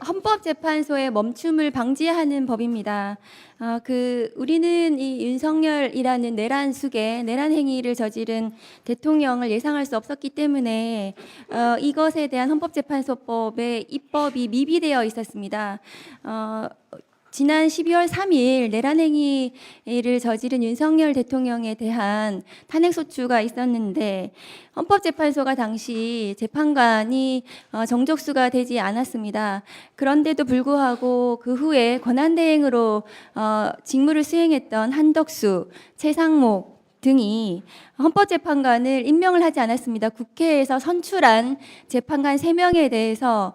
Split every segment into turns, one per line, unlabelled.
헌법재판소의 멈춤을 방지하는 법입니다. 우리는 이 윤석열이라는 내란 숙의 내란 행위를 저지른 대통령을 예상할 수 없었기 때문에 이것에 대한 헌법재판소법의 입법이 미비되어 있었습니다. 지난 12월 3일 내란 행위를 저지른 윤석열 대통령에 대한 탄핵소추가 있었는데 헌법재판소가 당시 재판관이 정족수가 되지 않았습니다. 그런데도 불구하고 그 후에 권한대행으로 직무를 수행했던 한덕수, 최상목 등이 헌법재판관을 임명을 하지 않았습니다. 국회에서 선출한 재판관 3명에 대해서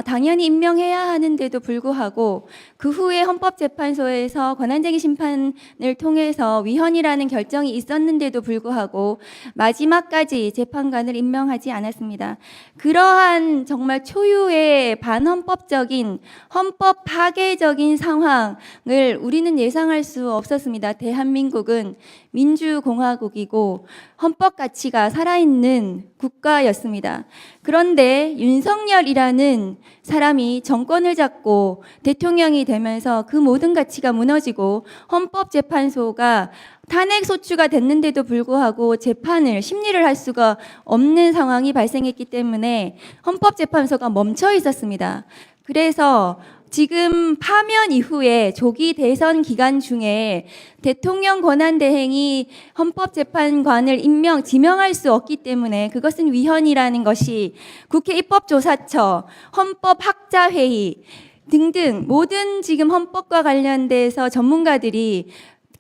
당연히 임명해야 하는데도 불구하고 그 후에 헌법재판소에서 권한쟁의 심판을 통해서 위헌이라는 결정이 있었는데도 불구하고 마지막까지 재판관을 임명하지 않았습니다. 그러한 정말 초유의 반헌법적인 헌법 파괴적인 상황을 우리는 예상할 수 없었습니다. 대한민국은 민주공화국이고 헌법 가치가 살아있는 국가였습니다. 그런데 윤석열이라는 사람이 정권을 잡고 대통령이 되면서 그 모든 가치가 무너지고 헌법재판소가 탄핵소추가 됐는데도 불구하고 심리를 할 수가 없는 상황이 발생했기 때문에 헌법재판소가 멈춰 있었습니다. 그래서 지금 파면 이후에 조기 대선 기간 중에 대통령 권한대행이 헌법재판관을 지명할 수 없기 때문에 그것은 위헌이라는 것이 국회 입법조사처, 헌법학자회의 등등 모든 지금 헌법과 관련돼서 전문가들이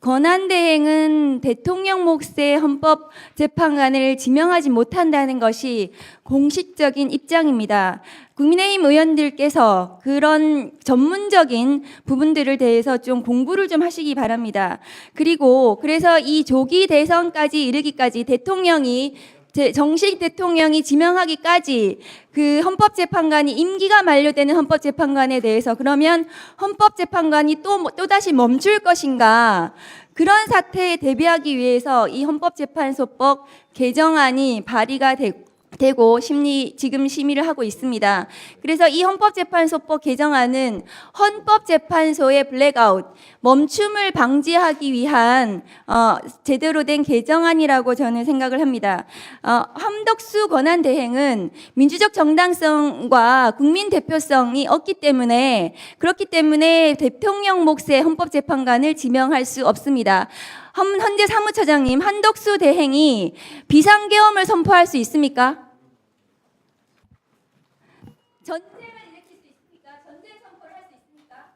권한대행은 대통령 몫의 헌법재판관을 지명하지 못한다는 것이 공식적인 입장입니다. 국민의힘 의원들께서 그런 전문적인 부분들을 대해서 좀 공부를 좀 하시기 바랍니다. 그래서 이 조기 대선까지 이르기까지 정식 대통령이 지명하기까지 그 헌법재판관이 임기가 만료되는 헌법재판관에 대해서 그러면 헌법재판관이 또다시 멈출 것인가, 그런 사태에 대비하기 위해서 이 헌법재판소법 개정안이 발의가 되고 지금 심의를 하고 있습니다. 그래서 이 헌법재판소법 개정안은 헌법재판소의 블랙아웃, 멈춤을 방지하기 위한 제대로 된 개정안이라고 저는 생각을 합니다. 한덕수 권한대행은 민주적 정당성과 국민 대표성이 없기 때문에 대통령 몫의 헌법재판관을 지명할 수 없습니다. 헌재 사무처장님, 한덕수 대행이 비상계엄을 선포할 수 있습니까? 전쟁을 일으킬 수 있습니까? 전쟁 선포를 할 수 있습니까?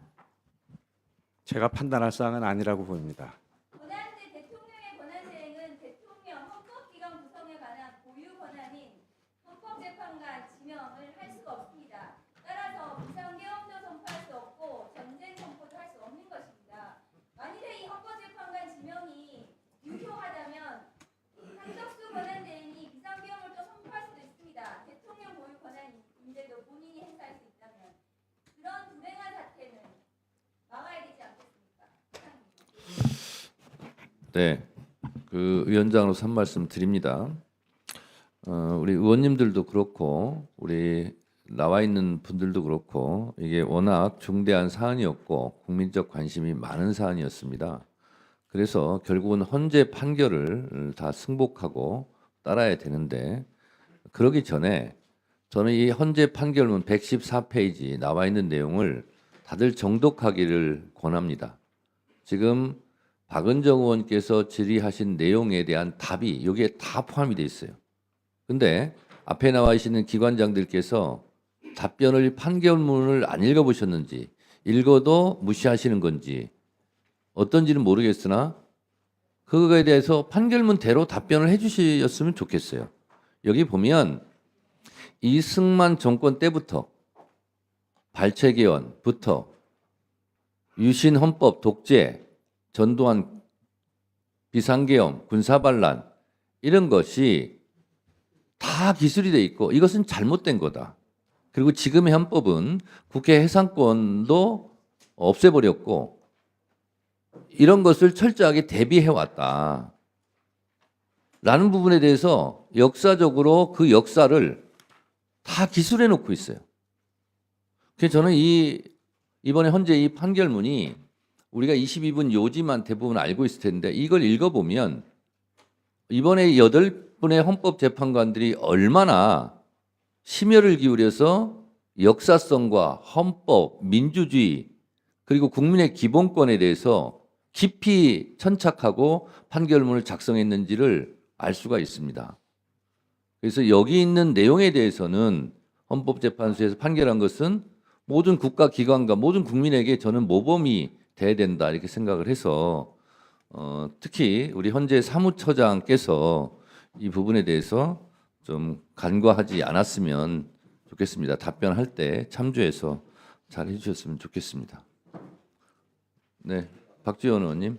제가 판단할 사항은 아니라고 보입니다.
대통령의 권한대행은 대통령 헌법기관 구성에 관한 고유 권한인 헌법재판관 지명을 할 수가 없습니다. 따라서 비상계엄도 선포할 수 없고 전쟁 선포도 할 수 없는 것입니다. 만일에 이 헌법재판관 지명이 유효하다면 한덕수 권한대행이 비상계엄을 또 선포할 수도 있습니다. 대통령 고유 권한인데도 본인이 행사할 수 있다면 그런 불행한 사태는 막아야 되지 않겠습니까?
네, 그 위원장으로서 한 말씀 드립니다. 우리 의원님들도 그렇고 우리 나와 있는 분들도 그렇고 이게 워낙 중대한 사안이었고 국민적 관심이 많은 사안이었습니다. 그래서 결국은 헌재 판결을 다 승복하고 따라야 되는데, 그러기 전에 저는 이 헌재 판결문 114페이지 나와 있는 내용을 다들 정독하기를 권합니다. 지금 박은정 의원께서 질의하신 내용에 대한 답이 여기에 다 포함이 되어 있어요. 근데 앞에 나와 계시는 기관장들께서 답변을 판결문을 안 읽어보셨는지, 읽어도 무시하시는 건지 어떤지는 모르겠으나 그거에 대해서 판결문대로 답변을 해주셨으면 좋겠어요. 여기 보면 이승만 정권 때부터 발췌개헌부터 유신 헌법 독재, 전두환 비상계엄, 군사반란 이런 것이 다 기술이 돼 있고 이것은 잘못된 거다. 그리고 지금의 헌법은 국회 해상권도 없애버렸고 이런 것을 철저하게 대비해왔다. 라는 부분에 대해서 역사적으로 그 역사를 다 기술해 놓고 있어요. 그래서 저는 이번에 현재 이 판결문이 우리가 22분 요지만 대부분 알고 있을 텐데 이걸 읽어보면 이번에 8분의 헌법재판관들이 얼마나 심혈을 기울여서 역사성과 헌법, 민주주의 그리고 국민의 기본권에 대해서 깊이 천착하고 판결문을 작성했는지를 알 수가 있습니다. 그래서 여기 있는 내용에 대해서는 헌법재판소에서 판결한 것은 모든 국가기관과 모든 국민에게 저는 모범이 돼야 된다 이렇게 생각을 해서 특히 우리 현재 사무처장께서 이 부분에 대해서 좀 간과하지 않았으면 좋겠습니다. 답변할 때 참조해서 잘 해주셨으면 좋겠습니다. 네, 박지원 의원님.